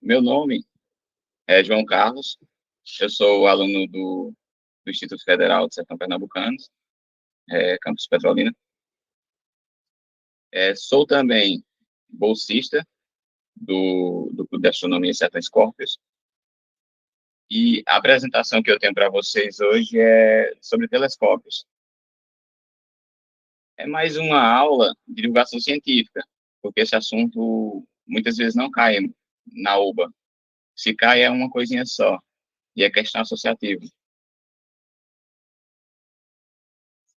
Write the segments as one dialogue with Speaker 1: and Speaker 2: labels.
Speaker 1: Meu nome é João Carlos, eu sou aluno do Instituto Federal de Sertão Pernambucano, campus Petrolina. Sou também bolsista do Clube de Astronomia Sertão Scorpions. E a apresentação que eu tenho para vocês hoje é sobre telescópios. É mais uma aula de divulgação científica, porque esse assunto muitas vezes não cai na UBA. Se cai é uma coisinha só, e é questão associativa.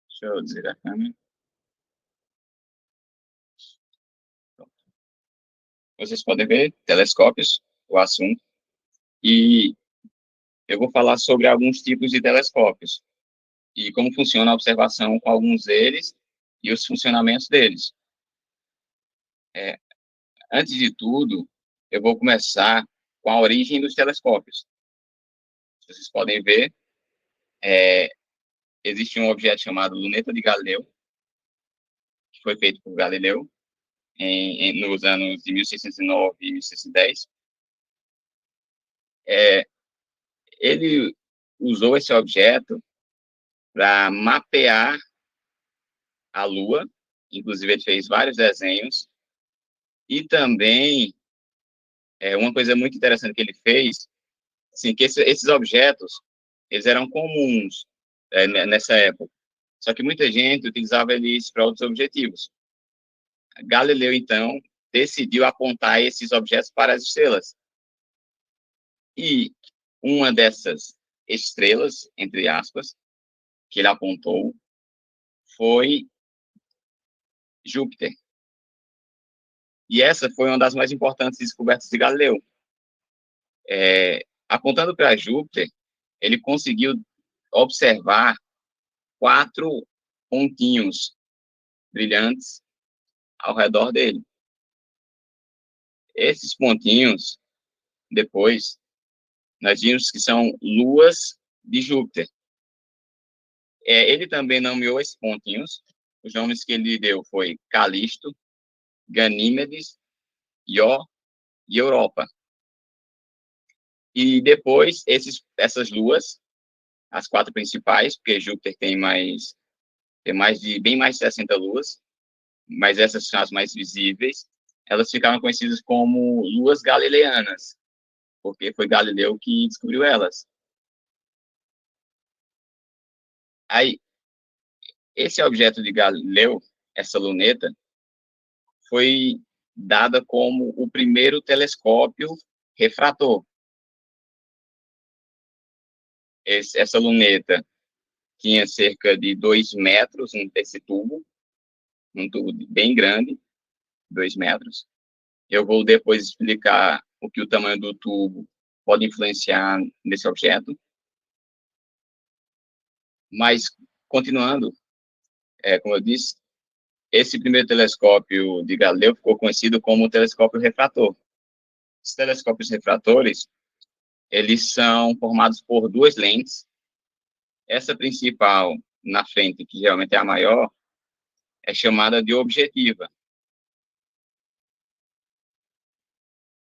Speaker 1: Deixa eu desligar a câmera. Vocês podem ver telescópios, o assunto, e eu vou falar sobre alguns tipos de telescópios e como funciona a observação com alguns deles e os funcionamentos deles. É, Antes de tudo, eu vou começar com a origem dos telescópios. Vocês podem ver, é, existe um objeto chamado luneta de Galileu, que foi feito por Galileu nos anos de 1609 e 1610. É, ele usou esse objeto para mapear a Lua, inclusive ele fez vários desenhos, e também uma coisa muito interessante que ele fez, assim, que esses objetos, eles eram comuns nessa época, só que muita gente utilizava eles para outros objetivos. Galileu, então, decidiu apontar esses objetos para as estrelas, e uma dessas estrelas, entre aspas, que ele apontou, foi Júpiter. E essa foi uma das mais importantes descobertas de Galileu. Apontando para Júpiter, ele conseguiu observar 4 pontinhos brilhantes ao redor dele. Esses pontinhos, depois, nós vimos que são luas de Júpiter. Ele também nomeou esses pontinhos. Os nomes que ele deu foi Calisto, Ganímedes, Ió e Europa. E depois, essas luas, as 4 principais, porque Júpiter tem bem mais de 60 luas, mas essas são as mais visíveis, elas ficaram conhecidas como luas galileanas, porque foi Galileu que descobriu elas. Aí, esse objeto de Galileu, essa luneta, foi dada como o primeiro telescópio refrator. Essa luneta tinha cerca de 2 metros esse tubo, um tubo bem grande, 2 metros. Eu vou depois explicar o que o tamanho do tubo pode influenciar nesse objeto. Mas, continuando, como eu disse, esse primeiro telescópio de Galileu ficou conhecido como o telescópio refrator. Os telescópios refratores, eles são formados por 2 lentes. Essa principal, na frente, que geralmente é a maior, é chamada de objetiva.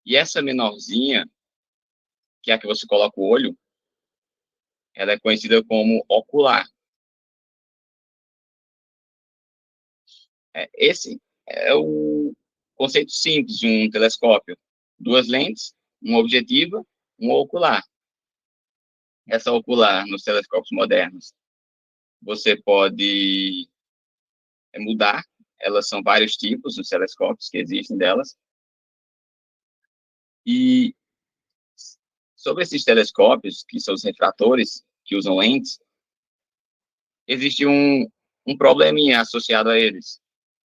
Speaker 1: E essa menorzinha, que é a que você coloca o olho, ela é conhecida como ocular. Esse é o conceito simples de um telescópio. 2 lentes, uma objetiva, uma ocular. Essa ocular, nos telescópios modernos, você pode mudar. Elas são vários tipos, os telescópios que existem delas. E sobre esses telescópios, que são os refratores, que usam lentes, existe um probleminha associado a eles,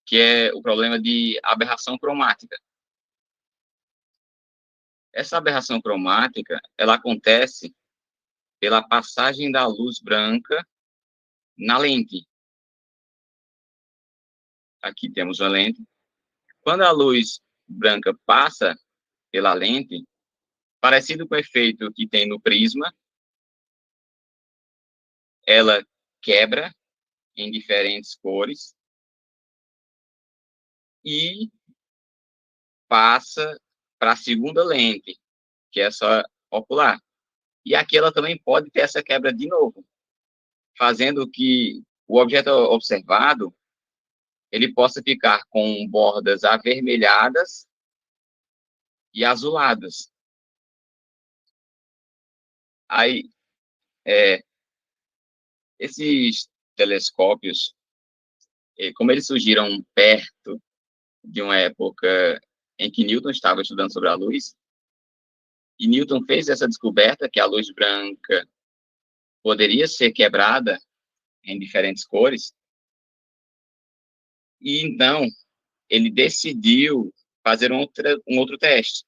Speaker 1: que é o problema de aberração cromática. Essa aberração cromática, ela acontece pela passagem da luz branca na lente. Aqui temos a lente. Quando a luz branca passa pela lente, parecido com o efeito que tem no prisma, ela quebra em diferentes cores e passa para a segunda lente, que é essa ocular. E aqui ela também pode ter essa quebra de novo, fazendo que o objeto observado ele possa ficar com bordas avermelhadas e azuladas. Aí, esses telescópios, como eles surgiram perto de uma época em que Newton estava estudando sobre a luz, e Newton fez essa descoberta que a luz branca poderia ser quebrada em diferentes cores, e então ele decidiu fazer um outro teste,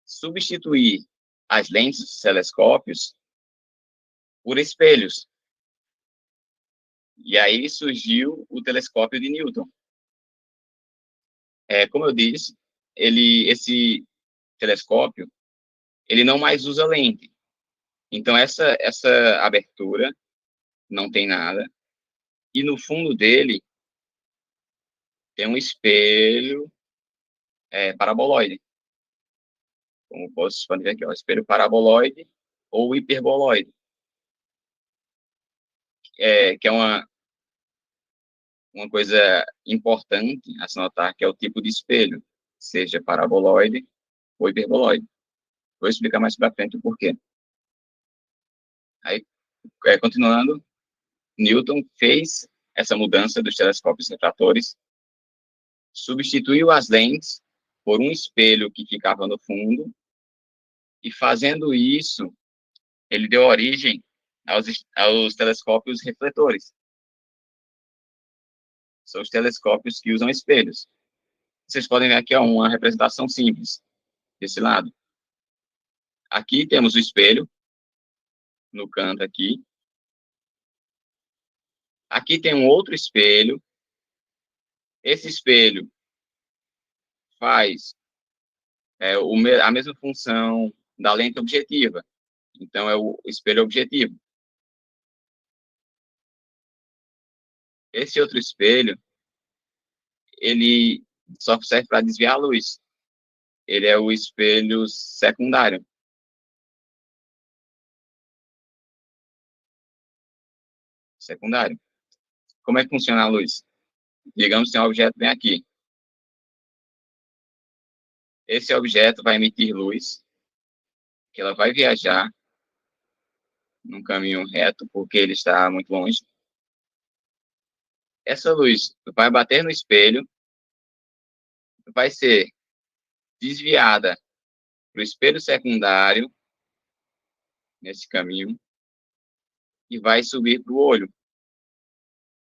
Speaker 1: substituir as lentes dos telescópios por espelhos. E aí surgiu o telescópio de Newton. Como eu disse, esse telescópio, ele não mais usa lente. Então, essa abertura não tem nada. E no fundo dele tem um espelho paraboloide. Como posso ver aqui, ó, espelho paraboloide ou hiperboloide. Que é uma coisa importante a se notar, que é o tipo de espelho, seja paraboloide ou hiperboloide. Vou explicar mais para frente o porquê. Aí, continuando, Newton fez essa mudança dos telescópios refratores, substituiu as lentes por um espelho que ficava no fundo, e fazendo isso, ele deu origem aos telescópios refletores. São os telescópios que usam espelhos. Vocês podem ver aqui uma representação simples desse lado. Aqui temos o espelho, no canto aqui. Aqui tem um outro espelho. Esse espelho faz a mesma função da lente objetiva. Então, é o espelho objetivo. Esse outro espelho, ele só serve para desviar a luz. Ele é o espelho secundário. Secundário. Como é que funciona a luz? Digamos que tem um objeto bem aqui. Esse objeto vai emitir luz, que ela vai viajar num caminho reto, porque ele está muito longe. Essa luz vai bater no espelho, vai ser desviada para o espelho secundário, nesse caminho, e vai subir para o olho.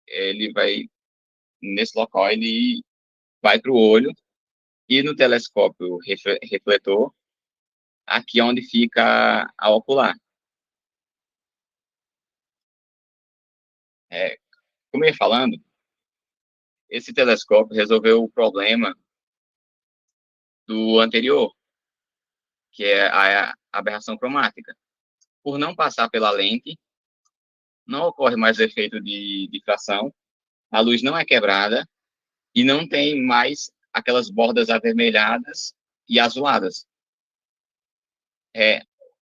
Speaker 1: Ele vai, nesse local, ele vai para o olho, e no telescópio refletor, aqui é onde fica a ocular. Como eu ia falando, esse telescópio resolveu o problema do anterior, que é a aberração cromática. Por não passar pela lente, não ocorre mais o efeito de difração, a luz não é quebrada e não tem mais aquelas bordas avermelhadas e azuladas.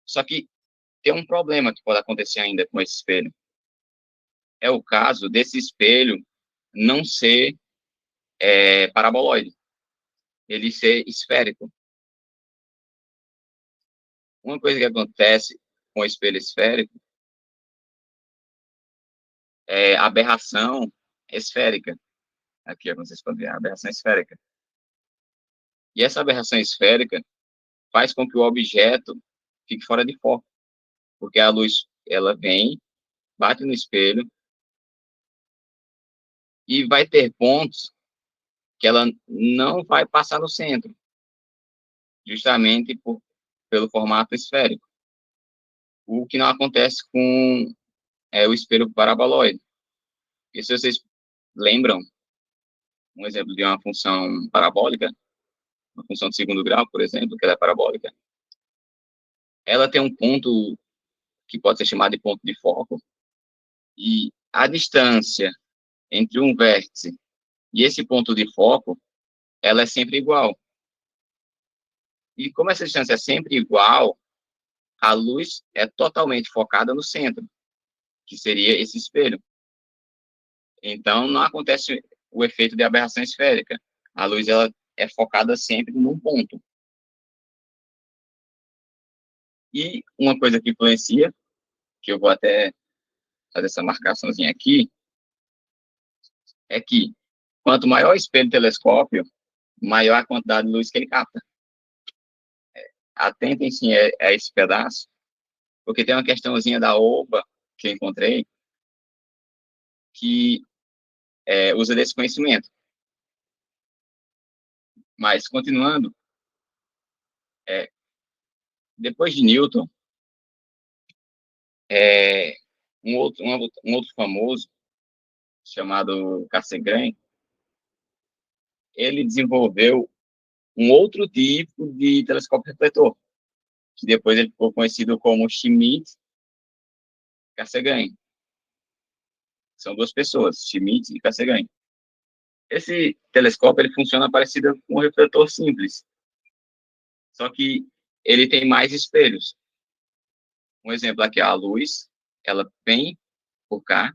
Speaker 1: Só que tem um problema que pode acontecer ainda com esse espelho. É o caso desse espelho não ser paraboloide, ele ser esférico. Uma coisa que acontece com o espelho esférico é a aberração esférica. Aqui, vocês podem ver a aberração esférica. E essa aberração esférica faz com que o objeto fique fora de foco, porque a luz ela vem, bate no espelho e vai ter pontos que ela não vai passar no centro, justamente pelo formato esférico. O que não acontece com o espelho paraboloide. E se vocês lembram, um exemplo de uma função parabólica, uma função de segundo grau, por exemplo, que ela é parabólica, ela tem um ponto que pode ser chamado de ponto de foco, e a distância entre um vértice e esse ponto de foco, ela é sempre igual. E como essa distância é sempre igual, a luz é totalmente focada no centro, que seria esse espelho. Então, não acontece o efeito de aberração esférica. A luz ela é focada sempre num ponto. E uma coisa que influencia, que eu vou até fazer essa marcaçãozinha aqui, é que quanto maior o espelho do telescópio, maior a quantidade de luz que ele capta. Atentem sim a esse pedaço, porque tem uma questãozinha da OBA que eu encontrei que usa desse conhecimento. Mas, continuando, é, depois de Newton, é, um outro famoso, chamado Cassegrain, ele desenvolveu um outro tipo de telescópio refletor, que depois ele ficou conhecido como Schmidt-Cassegrain. São duas pessoas, Schmidt e Cassegrain. Esse telescópio ele funciona parecido com um refletor simples, só que ele tem mais espelhos. Um exemplo aqui, a luz, ela vem por cá,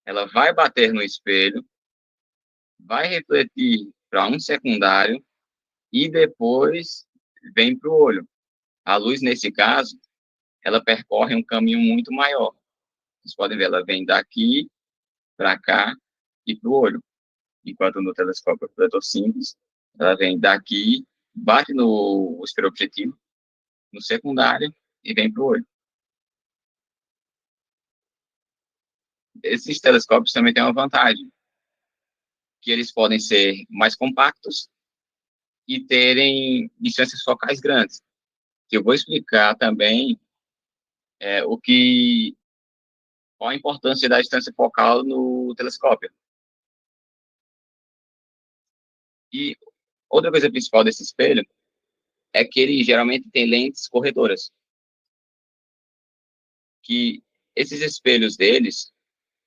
Speaker 1: ela vai bater no espelho, vai refletir para um secundário e depois vem para o olho. A luz, nesse caso, ela percorre um caminho muito maior. Vocês podem ver, ela vem daqui para cá e para o olho. Enquanto no telescópio refletor simples, ela vem daqui, bate no espelho objetivo, no secundário e vem para o olho. Esses telescópios também têm uma vantagem, que eles podem ser mais compactos e terem distâncias focais grandes. Que eu vou explicar também qual a importância da distância focal no telescópio. E outra coisa principal desse espelho é que ele geralmente tem lentes corredoras, que esses espelhos deles,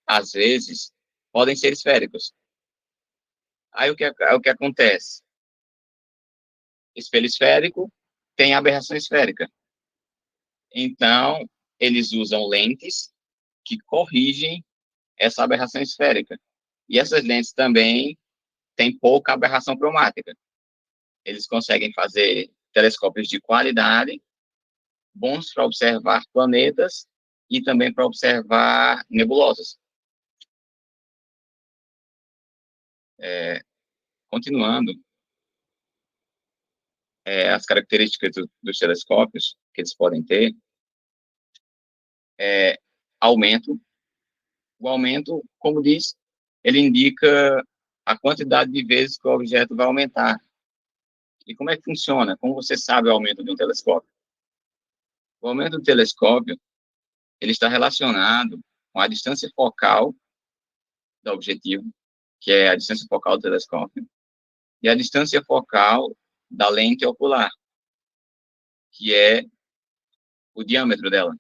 Speaker 1: às vezes, podem ser esféricos. Aí o que acontece? Espelho esférico tem aberração esférica. Então, eles usam lentes que corrigem essa aberração esférica. E essas lentes também têm pouca aberração cromática. Eles conseguem fazer telescópios de qualidade, bons para observar planetas e também para observar nebulosas. Continuando, as características dos telescópios que eles podem ter é aumento. O aumento, como diz, ele indica a quantidade de vezes que o objeto vai aumentar. E como é que funciona? Como você sabe o aumento de um telescópio? O aumento do telescópio ele está relacionado com a distância focal do objetivo, que é a distância focal do telescópio, e a distância focal da lente ocular, que é o diâmetro dela.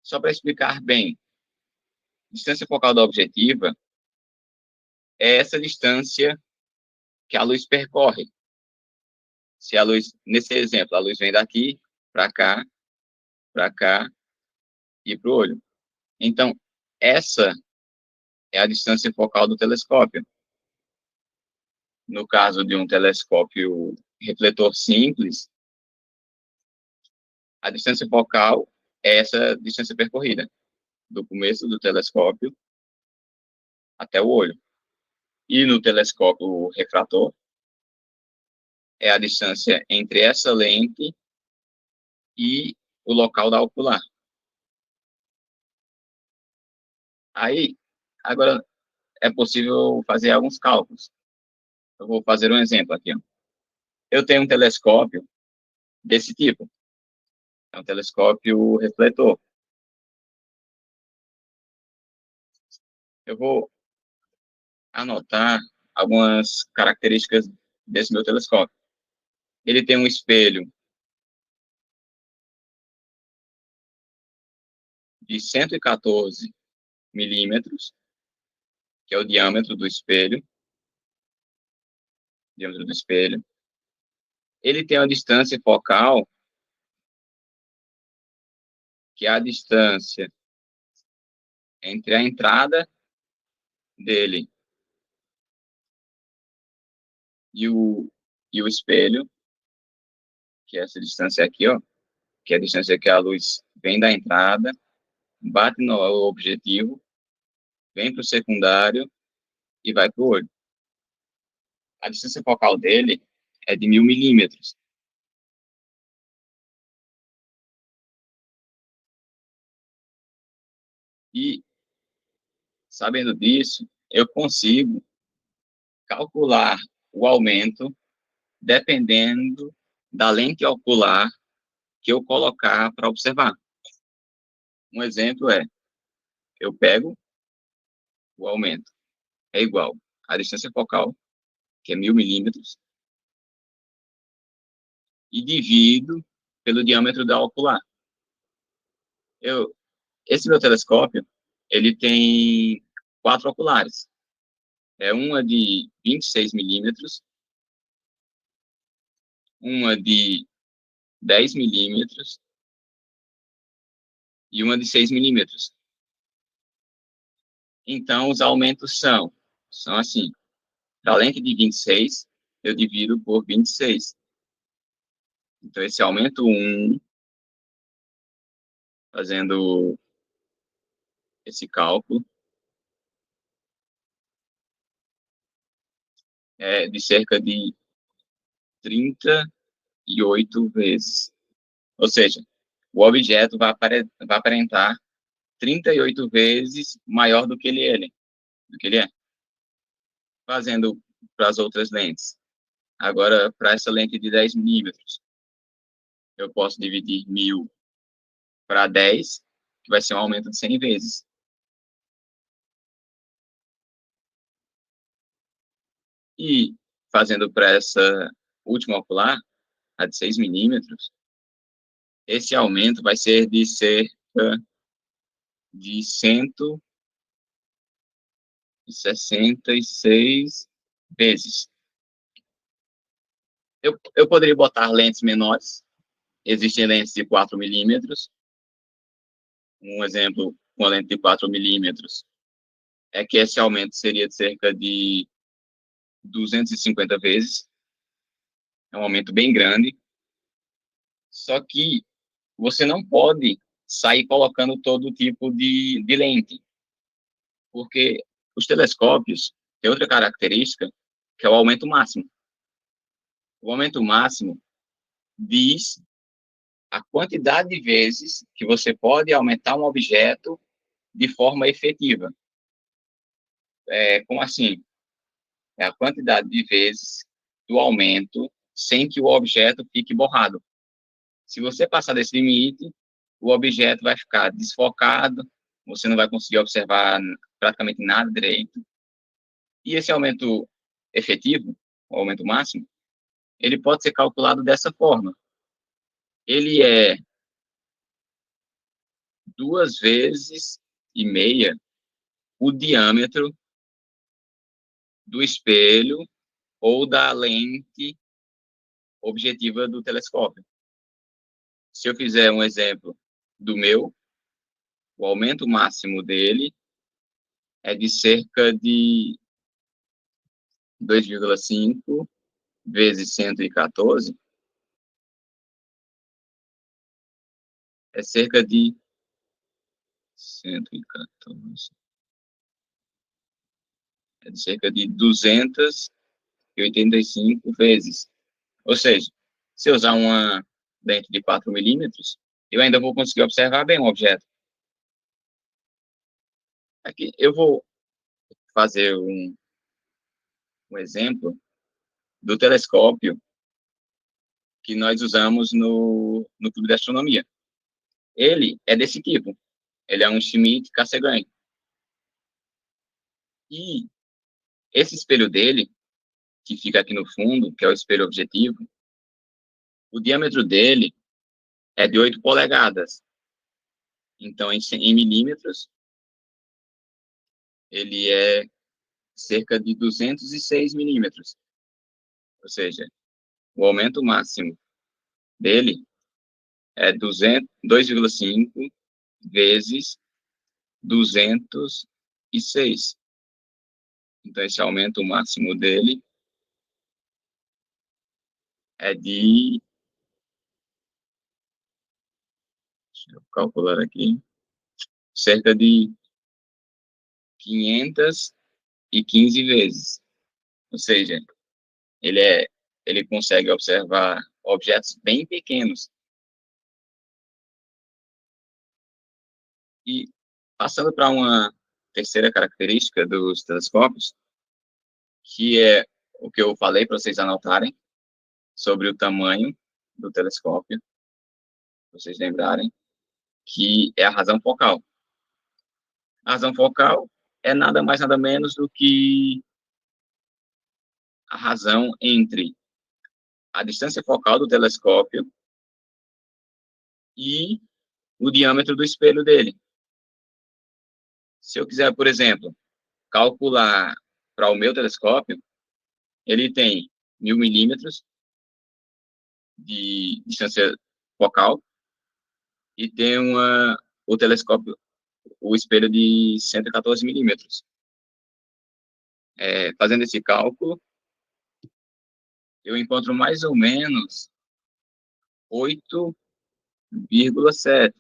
Speaker 1: Só para explicar bem, distância focal da objetiva é essa distância que a luz percorre. Se a luz, nesse exemplo, a luz vem daqui para cá e para o olho. Então, essa é a distância focal do telescópio. No caso de um telescópio refletor simples, a distância focal é essa distância percorrida, do começo do telescópio até o olho. E no telescópio refrator, é a distância entre essa lente e o local da ocular. Aí, agora, é possível fazer alguns cálculos. Eu vou fazer um exemplo aqui. Ó. Eu tenho um telescópio desse tipo. É um telescópio refletor. Eu vou anotar algumas características desse meu telescópio. Ele tem um espelho de 114 milímetros, que é o diâmetro do espelho. Diâmetro do espelho. ele tem uma distância focal, que é a distância entre a entrada dele e o espelho, que é essa distância aqui, ó, que é a distância que a luz vem da entrada, bate no objetivo, vem para o secundário e vai para o olho. A distância focal dele é de 1000 milímetros. E, sabendo disso, eu consigo calcular o aumento dependendo da lente ocular que eu colocar para observar. Um exemplo é, eu pego o aumento, é igual à distância focal, que é 1000 milímetros, e divido pelo diâmetro da ocular. Esse meu telescópio, ele tem 4 oculares. É uma de 26 milímetros, uma de 10 milímetros e uma de 6 milímetros. Então, os aumentos são assim, para a lente de 26, eu divido por 26. Então, esse aumento 1, fazendo esse cálculo, é de cerca de 38 vezes. Ou seja, o objeto vai aparentar 38 vezes maior do que ele é, fazendo para as outras lentes. Agora, para essa lente de 10 milímetros, eu posso dividir 1000 para 10, que vai ser um aumento de 100 vezes. E fazendo para essa última ocular, a de 6 milímetros, esse aumento vai ser de cerca de 166 vezes. Eu poderia botar lentes menores, existem lentes de 4 milímetros. Um exemplo, uma lente de 4 milímetros, é que esse aumento seria de cerca de 250 vezes. É um aumento bem grande. Só que você não pode sair colocando todo tipo de lente, porque os telescópios têm outra característica, que é o aumento máximo. O aumento máximo diz a quantidade de vezes que você pode aumentar um objeto de forma efetiva. Como assim? É a quantidade de vezes do aumento sem que o objeto fique borrado. Se você passar desse limite, o objeto vai ficar desfocado, você não vai conseguir observar praticamente nada direito. E esse aumento efetivo, o aumento máximo, ele pode ser calculado dessa forma. Ele é 2,5 vezes o diâmetro do espelho ou da lente objetiva do telescópio. Se eu fizer um exemplo do meu, o aumento máximo dele é de cerca de 2,5 vezes 114, é cerca de 114, é de cerca de 285 vezes. Ou seja, se eu usar uma lente de 4 milímetros, eu ainda vou conseguir observar bem o objeto. Aqui eu vou fazer um exemplo do telescópio que nós usamos no Clube de Astronomia. Ele é desse tipo. Ele é um Schmidt-Cassegrain. E esse espelho dele, que fica aqui no fundo, que é o espelho objetivo, o diâmetro dele é de 8 polegadas. Então, em milímetros, ele é cerca de 206 milímetros. Ou seja, o aumento máximo dele é 2,5 vezes 206. Então, esse aumento máximo dele é de, deixa eu calcular aqui, cerca de 515 vezes. Ou seja, ele consegue observar objetos bem pequenos. E passando para uma terceira característica dos telescópios, que é o que eu falei para vocês anotarem sobre o tamanho do telescópio, para vocês lembrarem, que é a razão focal. A razão focal é nada mais, nada menos do que a razão entre a distância focal do telescópio e o diâmetro do espelho dele. Se eu quiser, por exemplo, calcular para o meu telescópio, ele tem 1.000 milímetros de distância focal e tem o telescópio, o espelho de 114 milímetros. Fazendo esse cálculo, eu encontro mais ou menos 8,7.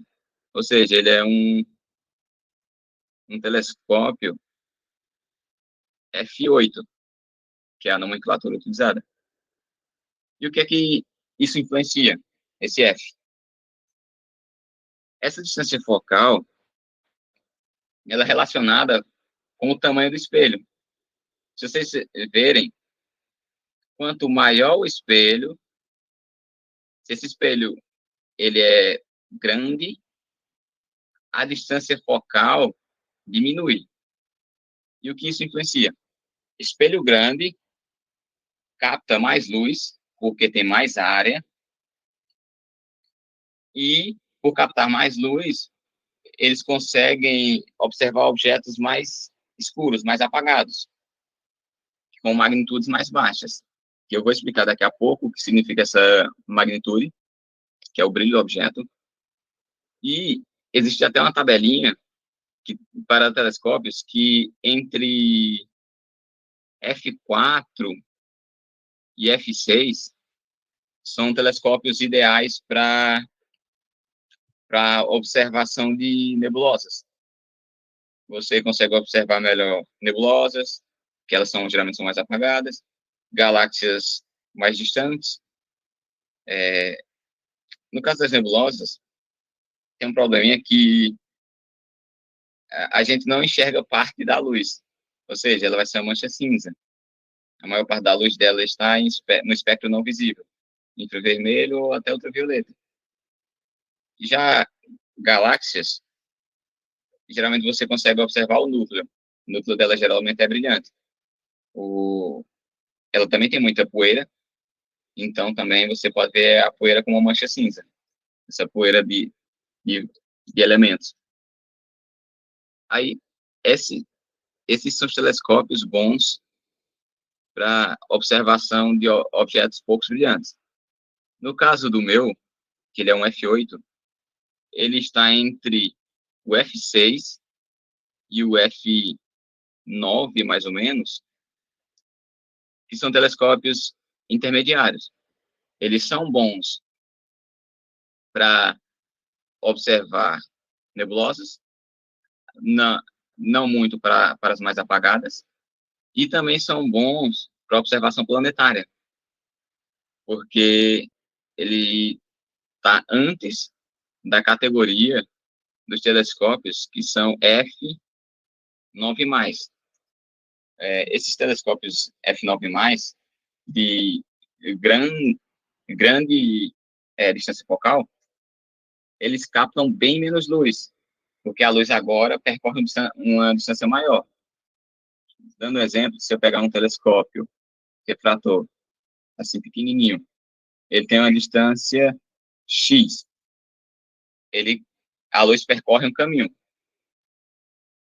Speaker 1: Ou seja, ele é um telescópio f8, que é a nomenclatura utilizada. E o que é que isso influencia, esse f? Essa distância focal, ela é relacionada com o tamanho do espelho. Se vocês verem, quanto maior o espelho, se esse espelho ele é grande, a distância focal diminui. E o que isso influencia? Espelho grande capta mais luz, porque tem mais área, e por captar mais luz, eles conseguem observar objetos mais escuros, mais apagados, com magnitudes mais baixas, que eu vou explicar daqui a pouco o que significa essa magnitude, que é o brilho do objeto. E existe até uma tabelinha para telescópios que entre f4 e f6 são telescópios ideais para observação de nebulosas. Você consegue observar melhor nebulosas, que elas geralmente são mais apagadas, galáxias mais distantes. No caso das nebulosas, tem um probleminha que a gente não enxerga parte da luz, ou seja, ela vai ser uma mancha cinza. A maior parte da luz dela está no espectro não visível, infravermelho ou até ultravioleta. Já galáxias, geralmente você consegue observar o núcleo. O núcleo dela geralmente é brilhante. Ela também tem muita poeira, então também você pode ver a poeira como uma mancha cinza, essa poeira de, de elementos. Aí, esses são os telescópios bons para observação de objetos pouco brilhantes. No caso do meu, que ele é um f8, ele está entre o f6 e o f9, mais ou menos, que são telescópios intermediários. Eles são bons para observar nebulosas, não muito para as mais apagadas, e também são bons para observação planetária, porque ele está antes da categoria dos telescópios que são F9+. Esses telescópios F9+, de grande distância focal, eles captam bem menos luz, porque a luz agora percorre uma distância maior. Dando um exemplo, se eu pegar um telescópio refrator, assim, pequenininho, ele tem uma distância X, a luz percorre um caminho.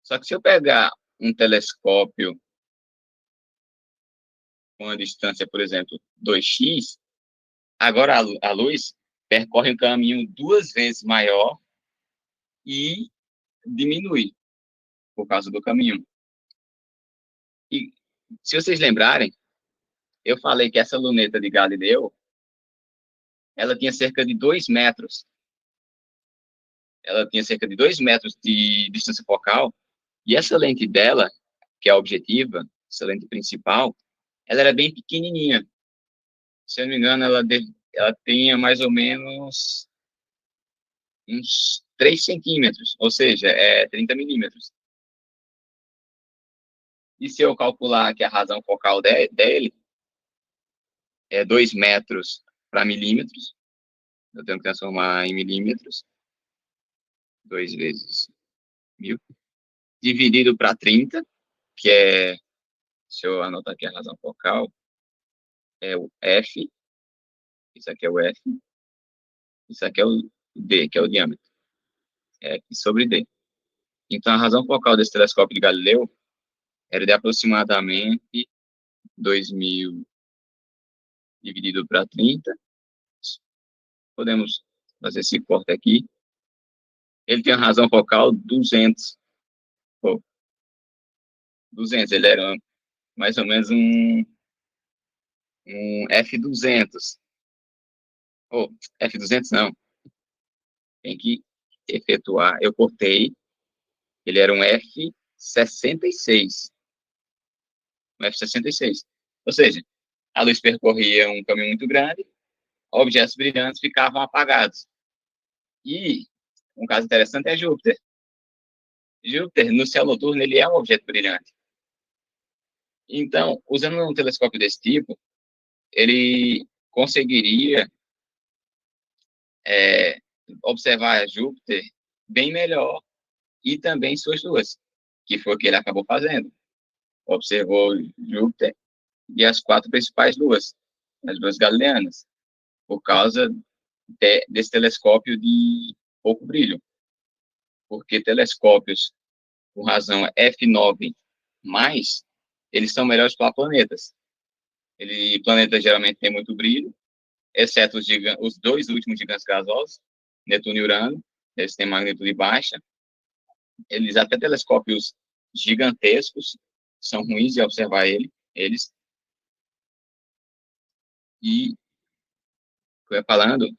Speaker 1: Só que se eu pegar um telescópio com uma distância, por exemplo, 2x, Agora, a luz percorre um caminho 2 vezes maior e diminui por causa do caminho. E, se vocês lembrarem, eu falei que essa luneta de Galileu, ela tinha cerca de 2 metros. Ela tinha cerca de 2 metros de distância focal, e essa lente dela, que é a objetiva, essa lente principal, ela era bem pequenininha. Se eu não me engano, ela tinha mais ou menos uns 3 centímetros, ou seja, 30 milímetros. E se eu calcular que a razão focal dele é 2 metros para milímetros, eu tenho que transformar em milímetros, 2 vezes 1000, dividido para 30, que é, se eu anotar aqui a razão focal, é o F, isso aqui é o F, isso aqui é o D, que é o diâmetro, F sobre D. Então, a razão focal desse telescópio de Galileu era de aproximadamente 2.000 dividido para 30. Podemos fazer esse corte aqui. Ele tem a razão focal 200. Pô, 200, ele era mais ou menos um F200. Oh, F200 não. Tem que efetuar. Eu cortei. Ele era um F66. Um F66. Ou seja, a luz percorria um caminho muito grande, objetos brilhantes ficavam apagados. E um caso interessante é Júpiter. Júpiter, no céu noturno, ele é um objeto brilhante. Então, usando um telescópio desse tipo, ele conseguiria observar Júpiter bem melhor e também suas luas, que foi o que ele acabou fazendo. Observou Júpiter e as 4 principais luas, as luas galileanas, por causa desse telescópio de pouco brilho. Porque telescópios com razão F9+, eles são melhores para planetas. Planetas geralmente têm muito brilho, exceto os 2 últimos gigantes gasosos, Netuno e Urano, eles têm magnitude baixa. Eles, até telescópios gigantescos, são ruins de observar eles. E, eu ia falando,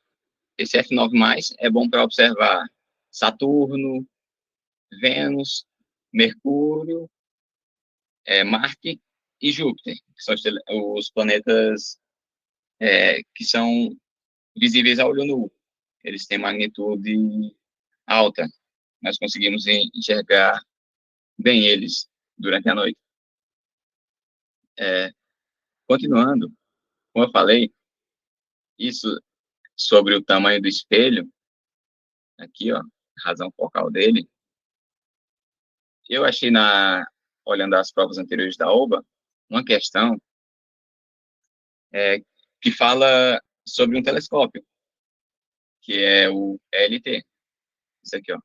Speaker 1: esse F9+, é bom para observar Saturno, Vênus, Mercúrio, Marte e Júpiter, que são os planetas que são visíveis a olho nu. Eles têm magnitude alta. Nós conseguimos enxergar bem eles durante a noite. Continuando, como eu falei, isso sobre o tamanho do espelho, aqui, ó, a razão focal dele, eu achei, olhando as provas anteriores da OBA, uma questão que fala sobre um telescópio, que é o LT. Isso aqui, ó.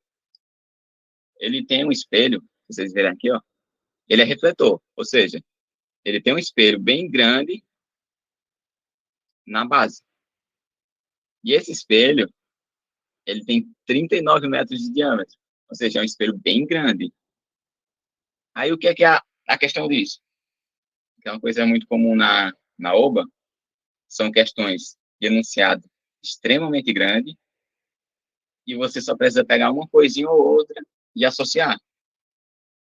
Speaker 1: Ele tem um espelho, vocês verem aqui, ó, ele é refletor, ou seja, ele tem um espelho bem grande na base. E esse espelho, ele tem 39 metros de diâmetro, ou seja, é um espelho bem grande. Aí, o que é a questão disso? Que é uma coisa muito comum na OBA, são questões de enunciado extremamente grande, e você só precisa pegar uma coisinha ou outra e associar.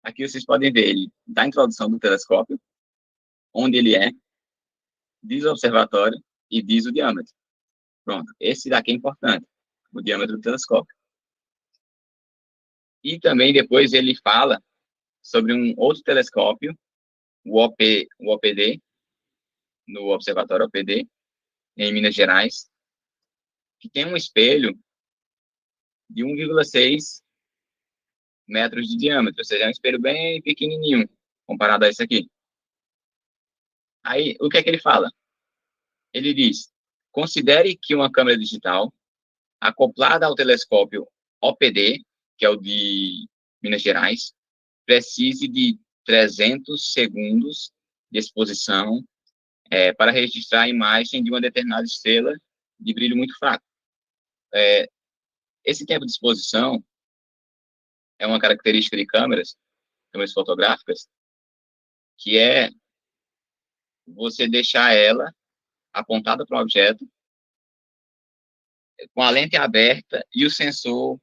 Speaker 1: Aqui vocês podem ver ele da introdução do telescópio, onde ele diz o observatório e diz o diâmetro. Pronto, esse daqui é importante, o diâmetro do telescópio. E também depois ele fala sobre um outro telescópio, o OPD, no Observatório OPD, em Minas Gerais, que tem um espelho de 1,6 metros de diâmetro, ou seja, é um espelho bem pequenininho, comparado a esse aqui. Aí, o que é que ele fala? Ele diz, considere que uma câmera digital acoplada ao telescópio OPD, que é o de Minas Gerais, precise de 300 segundos de exposição para registrar a imagem de uma determinada estrela de brilho muito fraco. Esse tempo de exposição é uma característica de câmeras fotográficas, que é você deixar ela apontada para o objeto, com a lente aberta e o sensor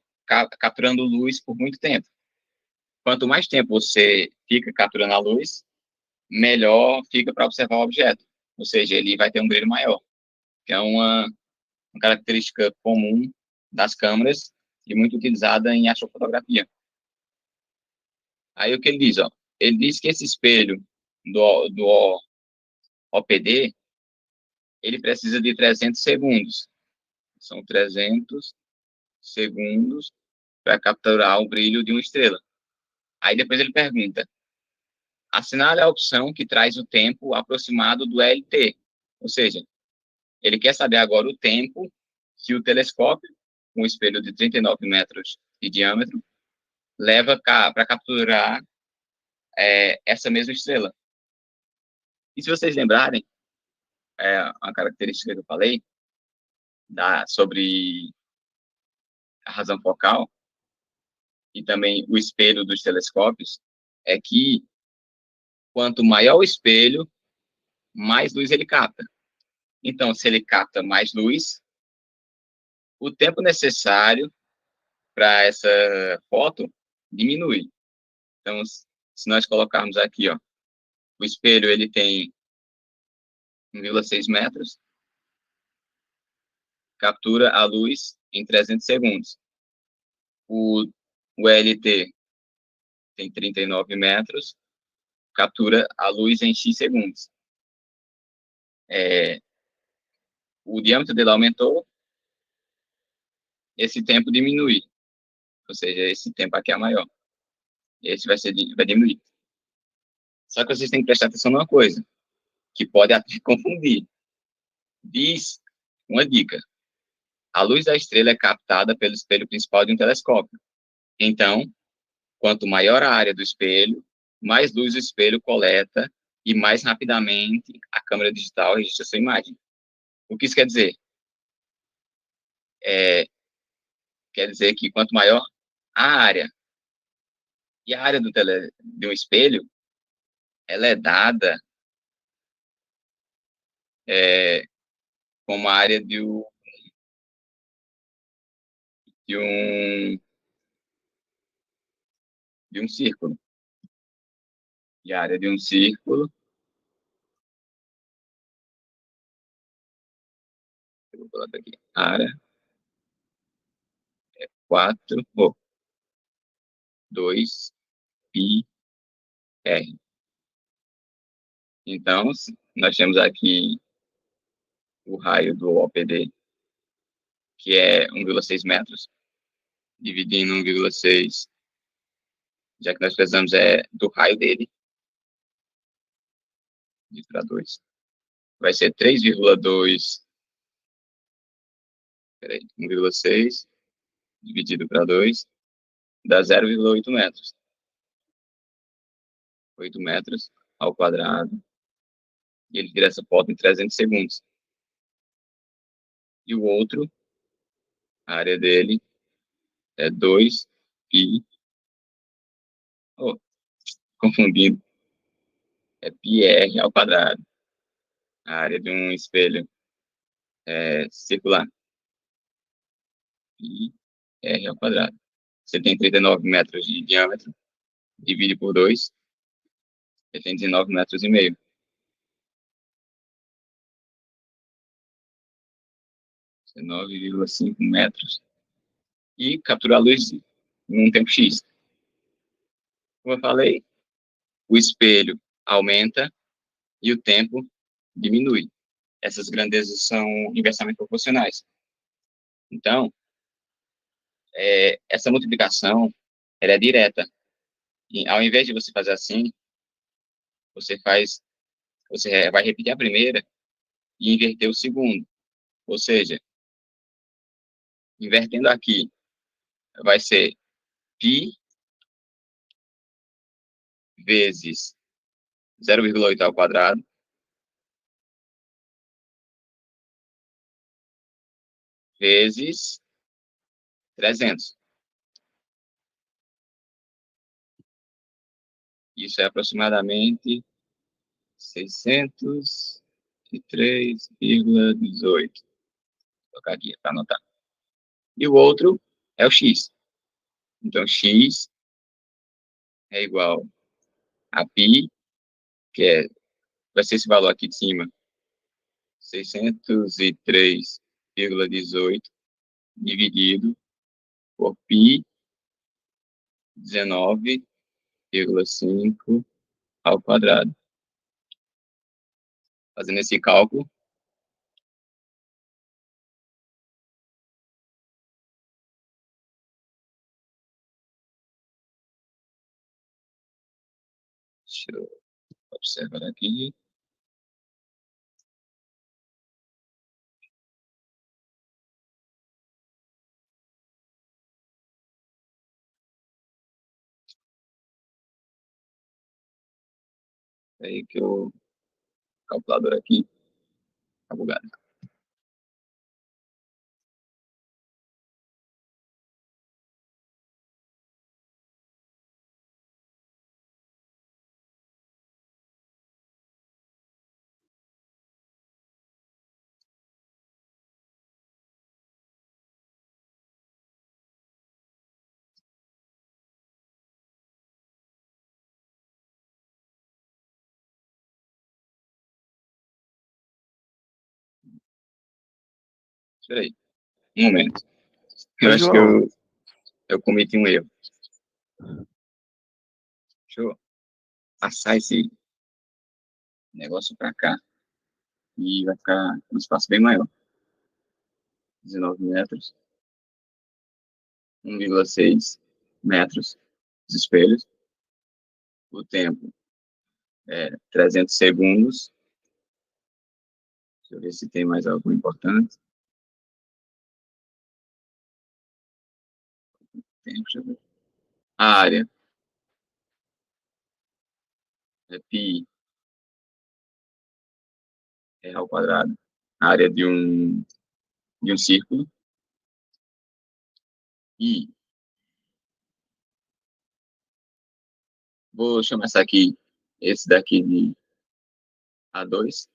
Speaker 1: capturando luz por muito tempo. Quanto mais tempo você fica capturando a luz, melhor fica para observar o objeto. Ou seja, ele vai ter um brilho maior, que é uma característica comum das câmeras e muito utilizada em astrofotografia. Aí o que ele diz? Ó, ele diz que esse espelho do OPD, ele precisa de 300 segundos. São 300 segundos para capturar o brilho de uma estrela. Aí depois ele pergunta: assinale a opção que traz o tempo aproximado do LT. Ou seja, ele quer saber agora o tempo que o telescópio, com um espelho de 39 metros de diâmetro, leva para capturar essa mesma estrela. E se vocês lembrarem, uma característica que eu falei sobre a razão focal e também o espelho dos telescópios, é que quanto maior o espelho, mais luz ele capta. Então, se ele capta mais luz, o tempo necessário para essa foto diminui. Então, se nós colocarmos aqui, ó, o espelho ele tem 1,6 metros, captura a luz em 300 segundos. O LT tem 39 metros, captura a luz em X segundos. O diâmetro dele aumentou, esse tempo diminui. Ou seja, esse tempo aqui é maior. Esse vai diminuir. Só que vocês têm que prestar atenção numa coisa, que pode até confundir. Diz uma dica: a luz da estrela é captada pelo espelho principal de um telescópio. Então, quanto maior a área do espelho, mais luz o espelho coleta e mais rapidamente a câmera digital registra sua imagem. O que isso quer dizer? Quer dizer que quanto maior a área, e a área de um espelho, ela é dada como a área de um, de um círculo. E a área de um círculo, eu vou colocar aqui, área 4, 2, pi, r. Então, nós temos aqui o raio do OPD, que é 1,6 metros, dividindo 1,6, já que nós precisamos do raio dele, dividido para 2. Vai ser 3,2, 1,6 dividido para 2, dá 0,8 metros. 8 metros ao quadrado. E ele tira essa foto em 300 segundos. E o outro, a área dele é 2 pi, confundindo, é pi r ao quadrado. A área de um espelho circular. Pi r ao quadrado. Você tem 39 metros de diâmetro, divide por 2, ele tem 19 metros e meio. 19,5 metros. E captura a luz em um tempo X. Como eu falei, o espelho aumenta e o tempo diminui. Essas grandezas são inversamente proporcionais. Então, essa multiplicação ela é direta. E, ao invés de você fazer assim, você vai repetir a primeira e inverter o segundo. Ou seja, invertendo aqui, vai ser π vezes 0,8 ao quadrado vezes 300. Isso é aproximadamente 603,18. Vou colocar aqui para anotar. E o outro é o x. Então, x é igual a π, vai ser esse valor aqui de cima, 603,18 dividido por π 19,5 ao quadrado. Fazendo esse cálculo, deixa eu observar aqui. Aí que o calculador aqui tá bugado. Espera aí, um momento. Eu
Speaker 2: Oi,
Speaker 1: acho que
Speaker 2: João.
Speaker 1: eu cometi um erro. Deixa eu passar esse negócio para cá e vai ficar um espaço bem maior. 19 metros, 1,6 metros os espelhos. O tempo é 300 segundos. Deixa eu ver se tem mais algo importante. Deixa eu ver. A área é π ao quadrado. A área de um círculo. E vou chamar esse daqui de A2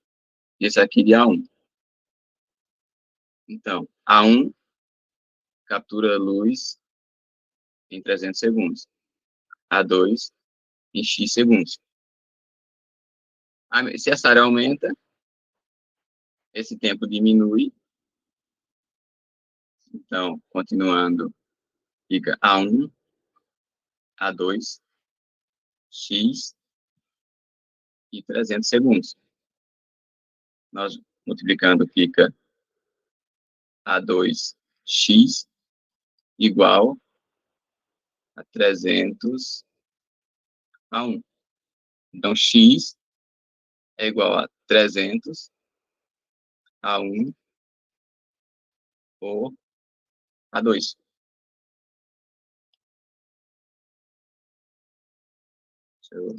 Speaker 1: e esse aqui de A1. Então, A1 captura luz em 300 segundos. A2 em X segundos. Se essa área aumenta, esse tempo diminui. Então, continuando, fica A1, A2, X e 300 segundos. Nós multiplicando, fica A2X igual a 300 A1. Então, X é igual a 300 A1 ou A2. Deixa eu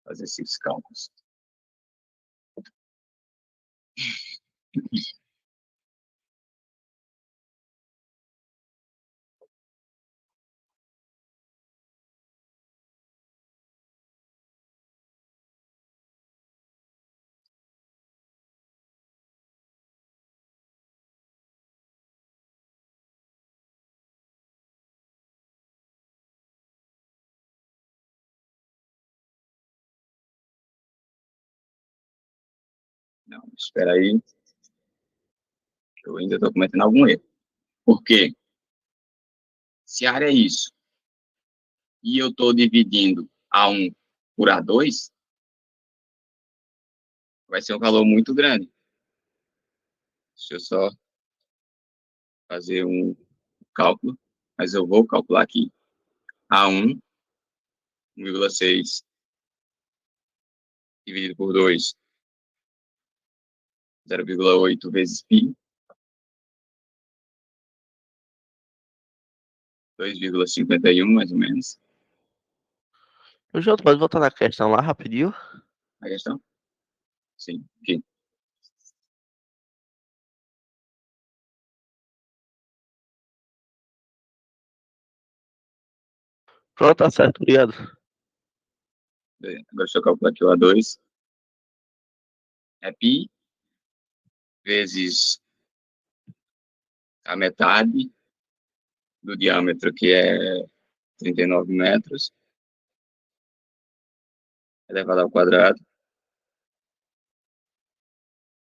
Speaker 1: fazer esses cálculos. Não, espera aí, que eu ainda estou cometendo algum erro. Por quê? Se a área é isso, e eu estou dividindo A1 por A2, vai ser um valor muito grande. Deixa eu só fazer um cálculo, mas eu vou calcular aqui. A1, 1,6 dividido por 2, 0,8 vezes π, 2,51 mais ou menos.
Speaker 2: Ô, João, tu pode voltar na questão lá rapidinho?
Speaker 1: A questão? Sim, aqui.
Speaker 2: Pronto, tá certo, obrigado.
Speaker 1: Agora deixa eu calcular aqui o A2. É π vezes a metade do diâmetro, que é 39 metros, elevado ao quadrado.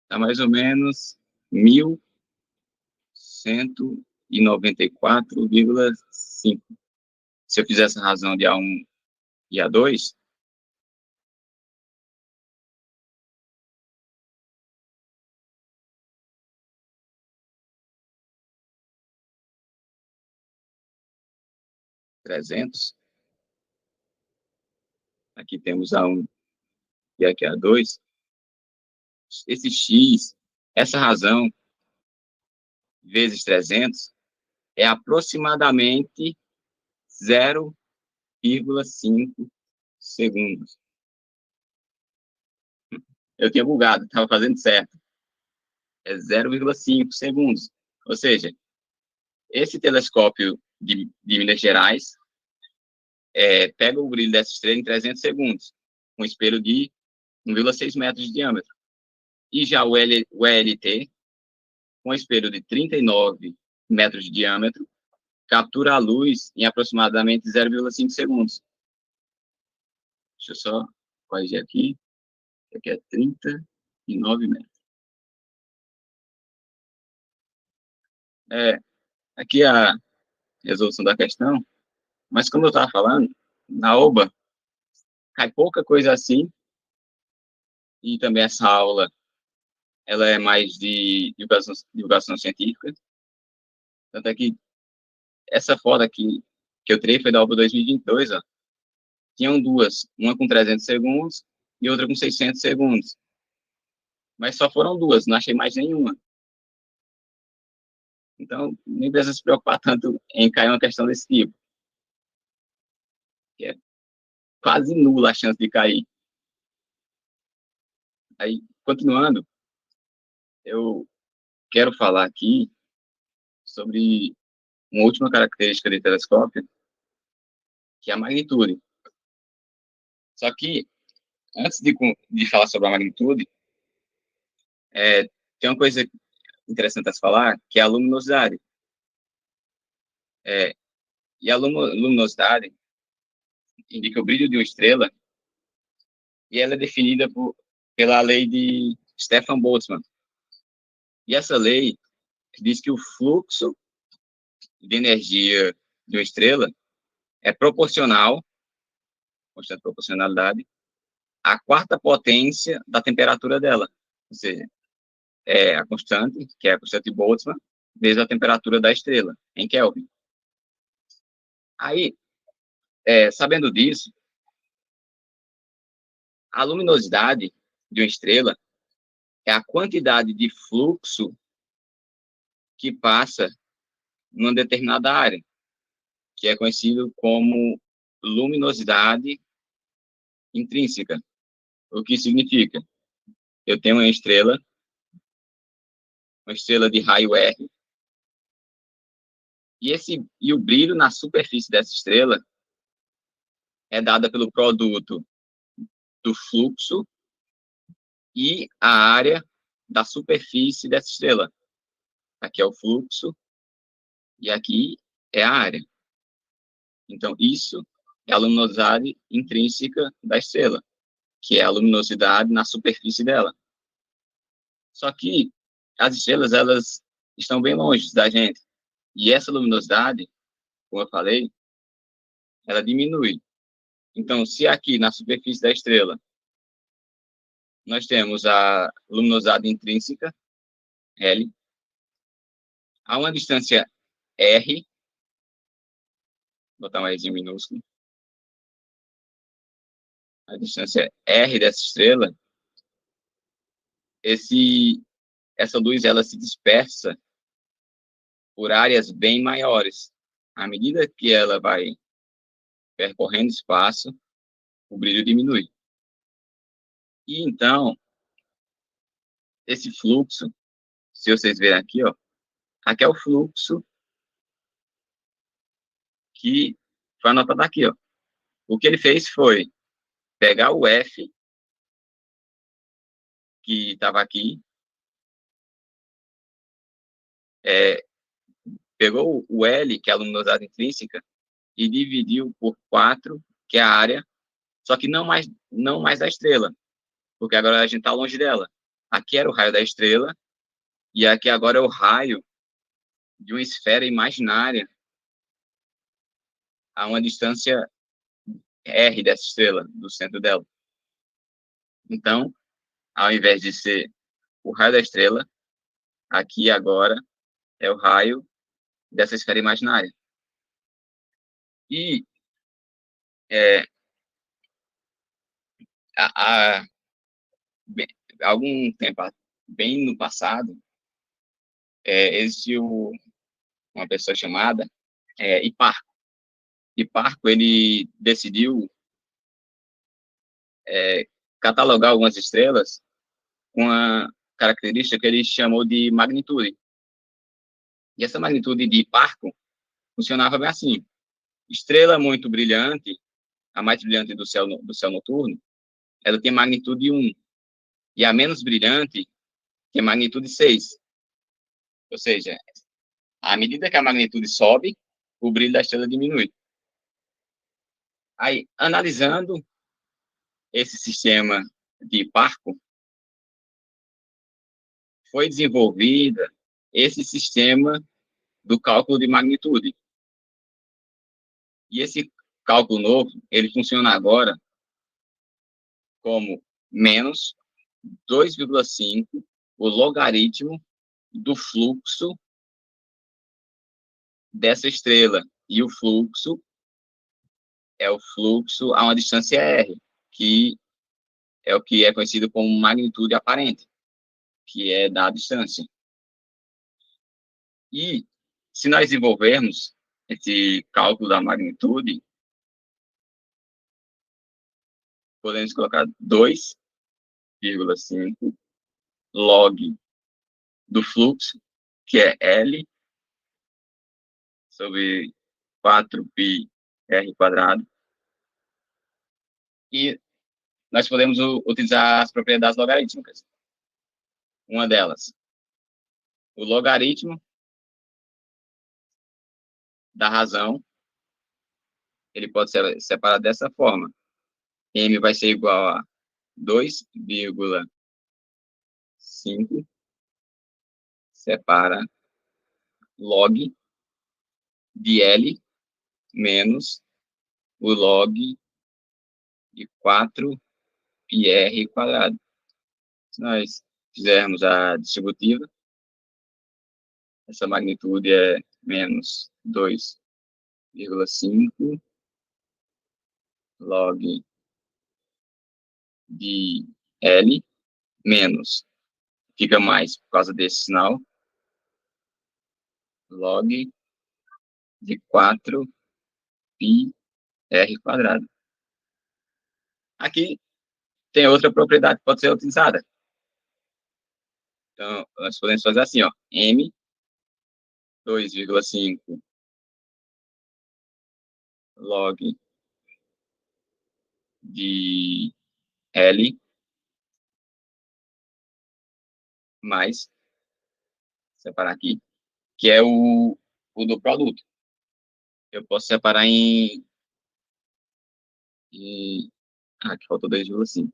Speaker 1: Dá mais ou menos 1.194,5. Se eu fizer essa razão de A1 e A2, trezentos. Aqui temos A1 e aqui A2. Esse x, essa razão, vezes 300, é aproximadamente 0,5 segundos. Eu tinha bugado, estava fazendo certo. É 0,5 segundos. Ou seja, esse telescópio de Minas Gerais pega o brilho dessa estrela em 300 segundos, com um espelho de 1,6 metros de diâmetro. E já o ELT, com um espelho de 39 metros de diâmetro, captura a luz em aproximadamente 0,5 segundos. Deixa eu só corrigir aqui. Aqui é 39 metros. Aqui a resolução da questão, mas como eu estava falando, na OBA cai pouca coisa assim, e também essa aula ela é mais de divulgação científica. Tanto é que essa foto aqui que eu tirei foi da OBA 2022, ó. Tinham duas, uma com 300 segundos e outra com 600 segundos. Mas só foram duas, não achei mais nenhuma. Então, nem precisa se preocupar tanto em cair uma questão desse tipo, que é quase nula a chance de cair. Aí, continuando, eu quero falar aqui sobre uma última característica de telescópio, que é a magnitude. Só que, antes de falar sobre a magnitude, tem uma coisa interessante a se falar, que é a luminosidade. E a luminosidade indica o brilho de uma estrela, e ela é definida pela lei de Stefan Boltzmann. E essa lei diz que o fluxo de energia de uma estrela é proporcional, constante proporcionalidade, à quarta potência da temperatura dela. Ou seja, é a constante, que é a constante de Boltzmann, vezes a temperatura da estrela, em Kelvin. Aí, sabendo disso, a luminosidade de uma estrela é a quantidade de fluxo que passa numa determinada área, que é conhecido como luminosidade intrínseca. O que significa? Eu tenho uma estrela de raio R, e o brilho na superfície dessa estrela é dada pelo produto do fluxo e a área da superfície dessa estrela. Aqui é o fluxo e aqui é a área. Então, isso é a luminosidade intrínseca da estrela, que é a luminosidade na superfície dela. Só que as estrelas, elas estão bem longe da gente. E essa luminosidade, como eu falei, ela diminui. Então, se aqui na superfície da estrela nós temos a luminosidade intrínseca, L, a uma distância R, vou botar um R minúsculo, a distância R dessa estrela, essa luz ela se dispersa por áreas bem maiores. À medida que ela vai percorrendo espaço, o brilho diminui. E então, esse fluxo, se vocês verem aqui, ó, aqui é o fluxo que foi anotado aqui, ó. O que ele fez foi pegar o F, que estava aqui, é, pegou o L, que é a luminosidade intrínseca, e dividiu por 4, que é a área, só que não mais da estrela, porque agora a gente está longe dela. Aqui era o raio da estrela, e aqui agora é o raio de uma esfera imaginária a uma distância R dessa estrela, do centro dela. Então, ao invés de ser o raio da estrela, aqui agora é o raio dessa esfera imaginária. E é, há, bem, algum tempo, bem no passado, existiu uma pessoa chamada Hiparco. Hiparco, ele decidiu catalogar algumas estrelas com uma característica que ele chamou de magnitude. E essa magnitude de Hiparco funcionava bem assim. Estrela muito brilhante, a mais brilhante do céu noturno, ela tem magnitude 1. E a menos brilhante tem magnitude 6. Ou seja, à medida que a magnitude sobe, o brilho da estrela diminui. Aí, analisando esse sistema de Hiparco, foi desenvolvido esse sistema do cálculo de magnitude. E esse cálculo novo, ele funciona agora como menos 2,5 o logaritmo do fluxo dessa estrela. E o fluxo é o fluxo a uma distância r, que é o que é conhecido como magnitude aparente, que é da distância. E se nós desenvolvermos esse cálculo da magnitude, podemos colocar 2,5 log do fluxo, que é L sobre 4πr quadrado. E nós podemos utilizar as propriedades logarítmicas. Uma delas, o logaritmo da razão, ele pode ser separado dessa forma. M vai ser igual a 2,5 separa log de L menos o log de 4πr quadrado. Se nós fizermos a distributiva, essa magnitude é menos 2,5 log de L menos, fica mais por causa desse sinal, log de 4πr quadrado. Aqui tem outra propriedade que pode ser utilizada. Então, nós podemos fazer assim, ó, M 2,5 log de L mais, separar aqui, que é o do produto. Eu posso separar aqui faltou 2,5.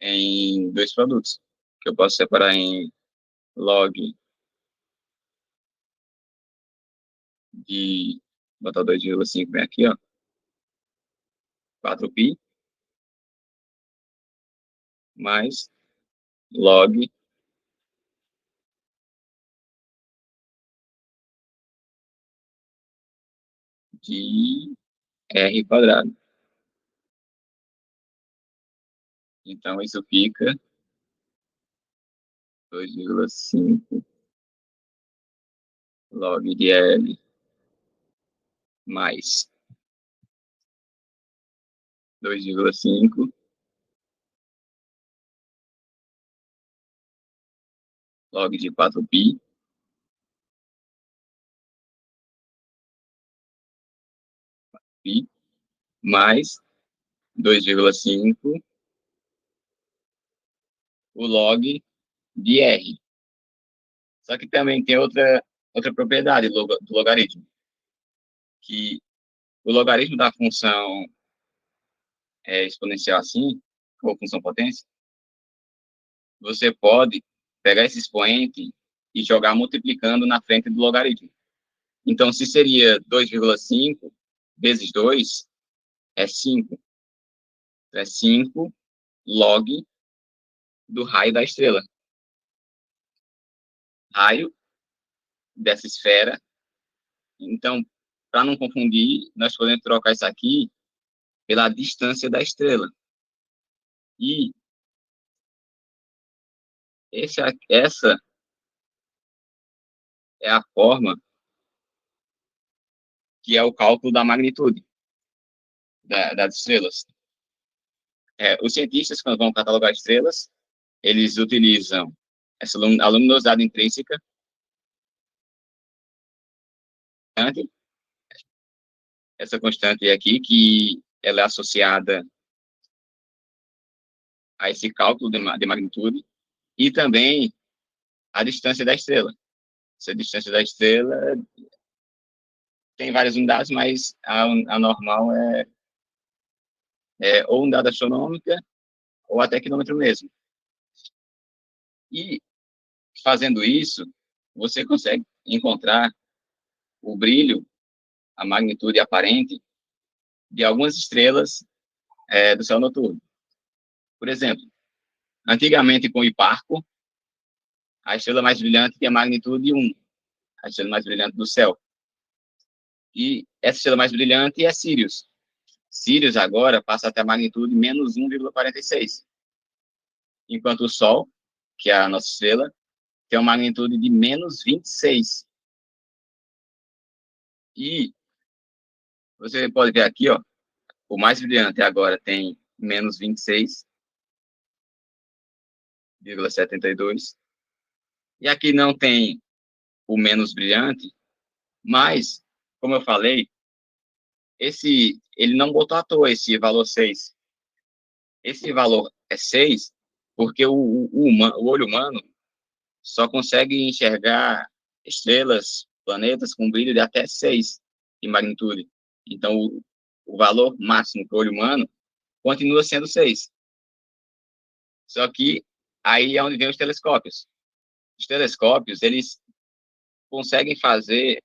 Speaker 1: Em dois produtos, que eu posso separar em log de, botar 2,5 bem aqui, ó, 4π, mais log de R quadrado. Então, isso fica 2,5 log de L mais 2,5 log de 4π π mais 2,5 o log de R. Só que também tem outra propriedade do logaritmo, que o logaritmo da função exponencial assim, ou função potência, você pode pegar esse expoente e jogar multiplicando na frente do logaritmo. Então, se seria 2,5 vezes 2, é 5. É 5 log do raio da estrela. Raio dessa esfera. Então, para não confundir, nós podemos trocar isso aqui pela distância da estrela. E essa é a forma que é o cálculo da magnitude das estrelas. Os cientistas, quando vão catalogar estrelas, eles utilizam a luminosidade intrínseca, essa constante aqui, que ela é associada a esse cálculo de magnitude, e também a distância da estrela. Essa distância da estrela tem várias unidades, mas a normal é ou unidade astronômica ou até quilômetro mesmo. E fazendo isso, você consegue encontrar o brilho, a magnitude aparente de algumas estrelas do céu noturno. Por exemplo, antigamente com o Hiparco, a estrela mais brilhante tinha magnitude 1, a estrela mais brilhante do céu. E essa estrela mais brilhante é Sirius. Sirius agora passa a ter a magnitude menos 1,46. Enquanto o Sol, que é a nossa estrela, tem uma magnitude de menos 26. E você pode ver aqui, ó, o mais brilhante agora tem menos 26,72. E aqui não tem o menos brilhante, mas, como eu falei, ele não botou à toa esse valor 6. Esse valor é 6 porque o olho humano só consegue enxergar estrelas, planetas com brilho de até 6 de magnitude. Então, o valor máximo para o olho humano continua sendo 6. Só que aí é onde vem os telescópios. Os telescópios, eles conseguem fazer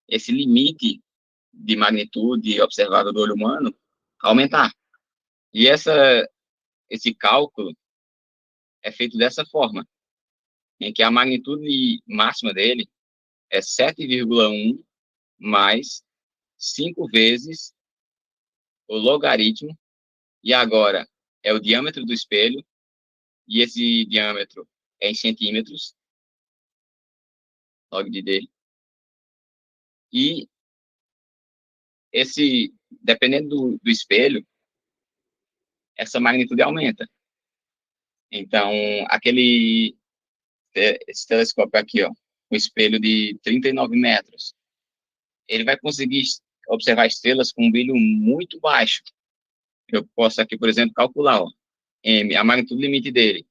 Speaker 1: esse limite de magnitude observável do olho humano aumentar. E esse cálculo é feito dessa forma, em que a magnitude máxima dele é 7,1 mais 5 vezes o logaritmo, e agora é o diâmetro do espelho, e esse diâmetro é em centímetros, log de D. E dependendo do espelho, essa magnitude aumenta. Então, esse telescópio aqui, ó, um espelho de 39 metros, ele vai conseguir observar estrelas com um brilho muito baixo. Eu posso aqui, por exemplo, calcular, ó, a magnitude limite dele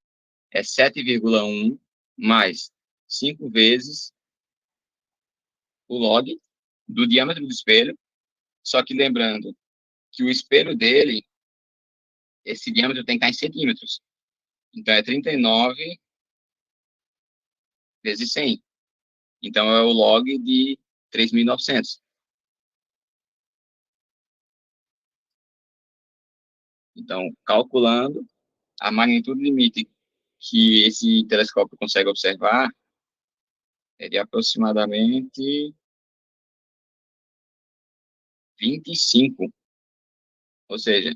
Speaker 1: é 7,1 mais 5 vezes o log do diâmetro do espelho, só que lembrando que o espelho dele, esse diâmetro tem que estar em centímetros. Então, é 39 vezes 100. Então, é o log de 3.900. Então, calculando a magnitude limite que esse telescópio consegue observar é de aproximadamente 25. Ou seja,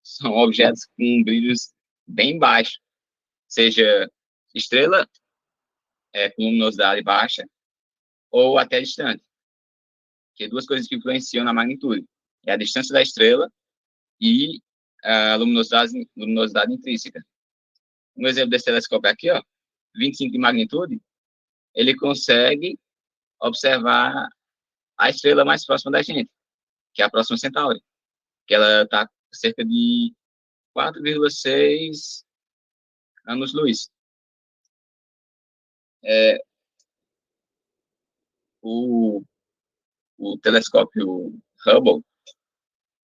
Speaker 1: são objetos com brilhos bem baixos, seja estrela com luminosidade baixa ou até distante. Que duas coisas que influenciam na magnitude é a distância da estrela e a luminosidade intrínseca. Um exemplo desse telescópio aqui, ó, 25 de magnitude, ele consegue observar a estrela mais próxima da gente, que é a Próxima Centauri, que ela está cerca de 4,6 anos-luz. O, o telescópio Hubble,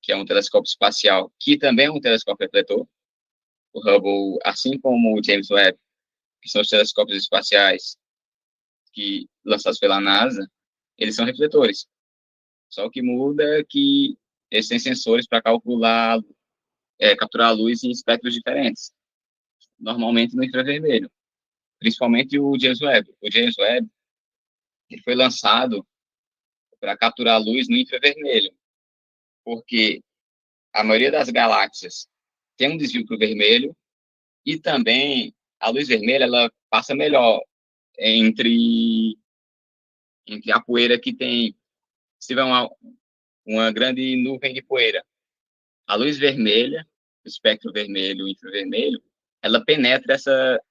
Speaker 1: que é um telescópio espacial, que também é um telescópio refletor. O Hubble, assim como o James Webb, que são os telescópios espaciais que lançados pela NASA, eles são refletores. Só o que muda é que eles têm sensores para calcular, capturar a luz em espectros diferentes, normalmente no infravermelho, principalmente o James Webb. O James Webb ele foi lançado para capturar a luz no infravermelho, porque a maioria das galáxias tem um desvio para o vermelho e também a luz vermelha ela passa melhor entre a poeira que tem. Se tiver uma grande nuvem de poeira, a luz vermelha, o espectro vermelho e infravermelho, ela penetra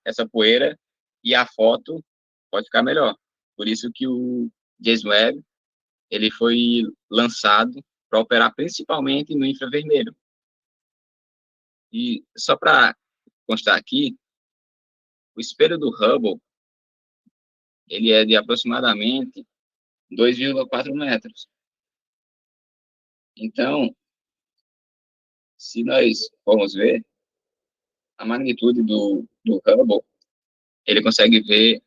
Speaker 1: essa poeira e a foto pode ficar melhor. Por isso que o James Webb ele foi lançado para operar principalmente no infravermelho. E só para constar aqui, o espelho do Hubble ele é de aproximadamente 2,4 metros. Então, se nós formos ver a magnitude do Hubble, ele consegue ver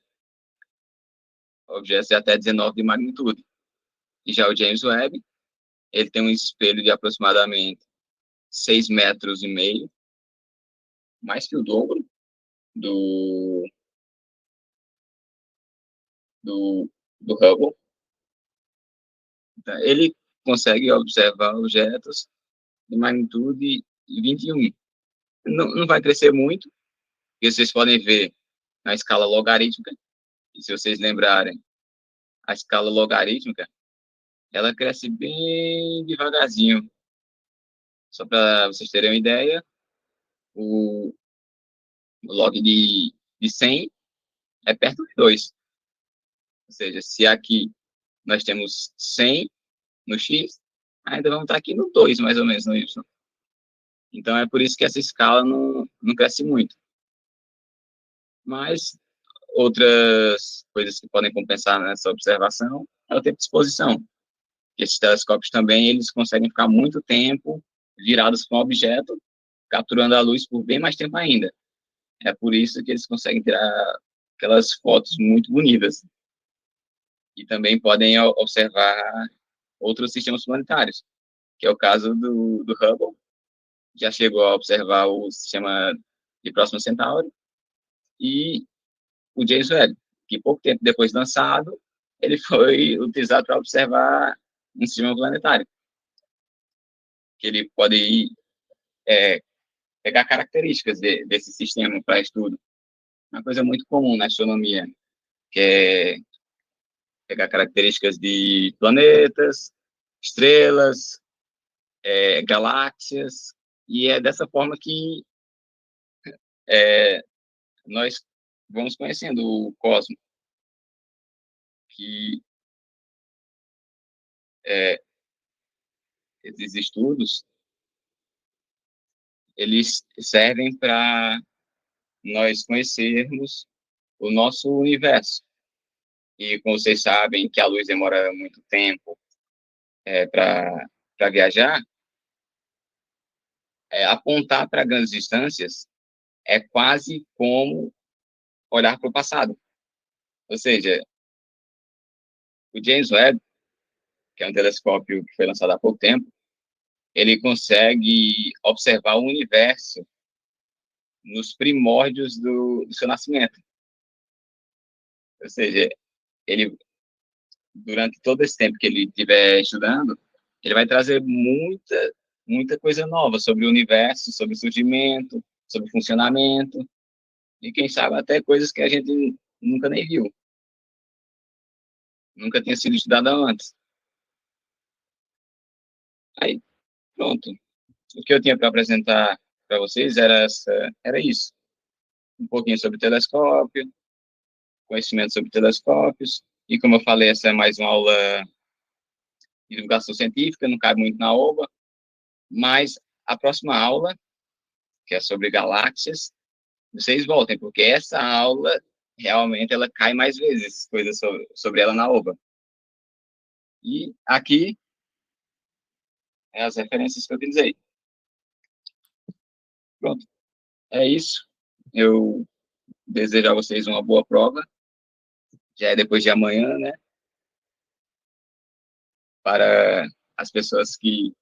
Speaker 1: objetos de até 19 de magnitude. E já o James Webb, ele tem um espelho de aproximadamente 6 metros e meio, mais que o dobro do, do, do Hubble. Então, ele consegue observar objetos de magnitude 21. Não vai crescer muito, porque vocês podem ver na escala logarítmica, e se vocês lembrarem, a escala logarítmica, ela cresce bem devagarzinho. Só para vocês terem uma ideia, o log de 100 é perto de 2. Ou seja, se aqui nós temos 100 no x, ainda vamos estar aqui no 2, mais ou menos, no y. Então, é por isso que essa escala não cresce muito. Mas outras coisas que podem compensar nessa observação é o tempo de exposição. Esses telescópios também, eles conseguem ficar muito tempo virados para um objeto, capturando a luz por bem mais tempo ainda. É por isso que eles conseguem tirar aquelas fotos muito bonitas. E também podem observar outros sistemas planetários, que é o caso do Hubble, já chegou a observar o sistema de Próxima Centauri, e o James Webb, que pouco tempo depois de lançado, ele foi utilizado para observar um sistema planetário, que ele pode pegar características desse sistema para estudo. Uma coisa muito comum na astronomia, que é pegar características de planetas, estrelas, galáxias, e é dessa forma que nós vamos conhecendo o cosmos, que esses estudos eles servem para nós conhecermos o nosso universo. E como vocês sabem que a luz demora muito tempo para viajar, apontar para grandes distâncias é quase como olhar para o passado. Ou seja, o James Webb, que é um telescópio que foi lançado há pouco tempo, ele consegue observar o universo nos primórdios do seu nascimento. Ou seja, ele, durante todo esse tempo que ele estiver estudando, ele vai trazer muita coisa nova sobre o universo, sobre o surgimento, sobre o funcionamento, e quem sabe até coisas que a gente nunca nem viu, nunca tinha sido estudada antes. Aí, pronto. O que eu tinha para apresentar para vocês era isso. Um pouquinho sobre telescópio, conhecimento sobre telescópios, e como eu falei, essa é mais uma aula divulgação científica, não cabe muito na OBA, mas a próxima aula, que é sobre galáxias, vocês voltem, porque essa aula realmente ela cai mais vezes, coisas sobre ela na OBA. E aqui é as referências que eu utilizei. Pronto, é isso. Eu desejo a vocês uma boa prova. Já é depois de amanhã, né? Para as pessoas que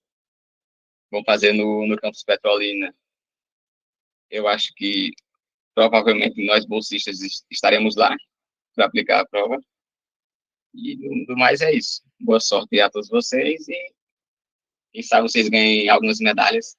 Speaker 1: vão fazer no campus Petrolina, eu acho que provavelmente nós bolsistas estaremos lá para aplicar a prova. E do mais é isso. Boa sorte a todos vocês e quem sabe vocês ganhem algumas medalhas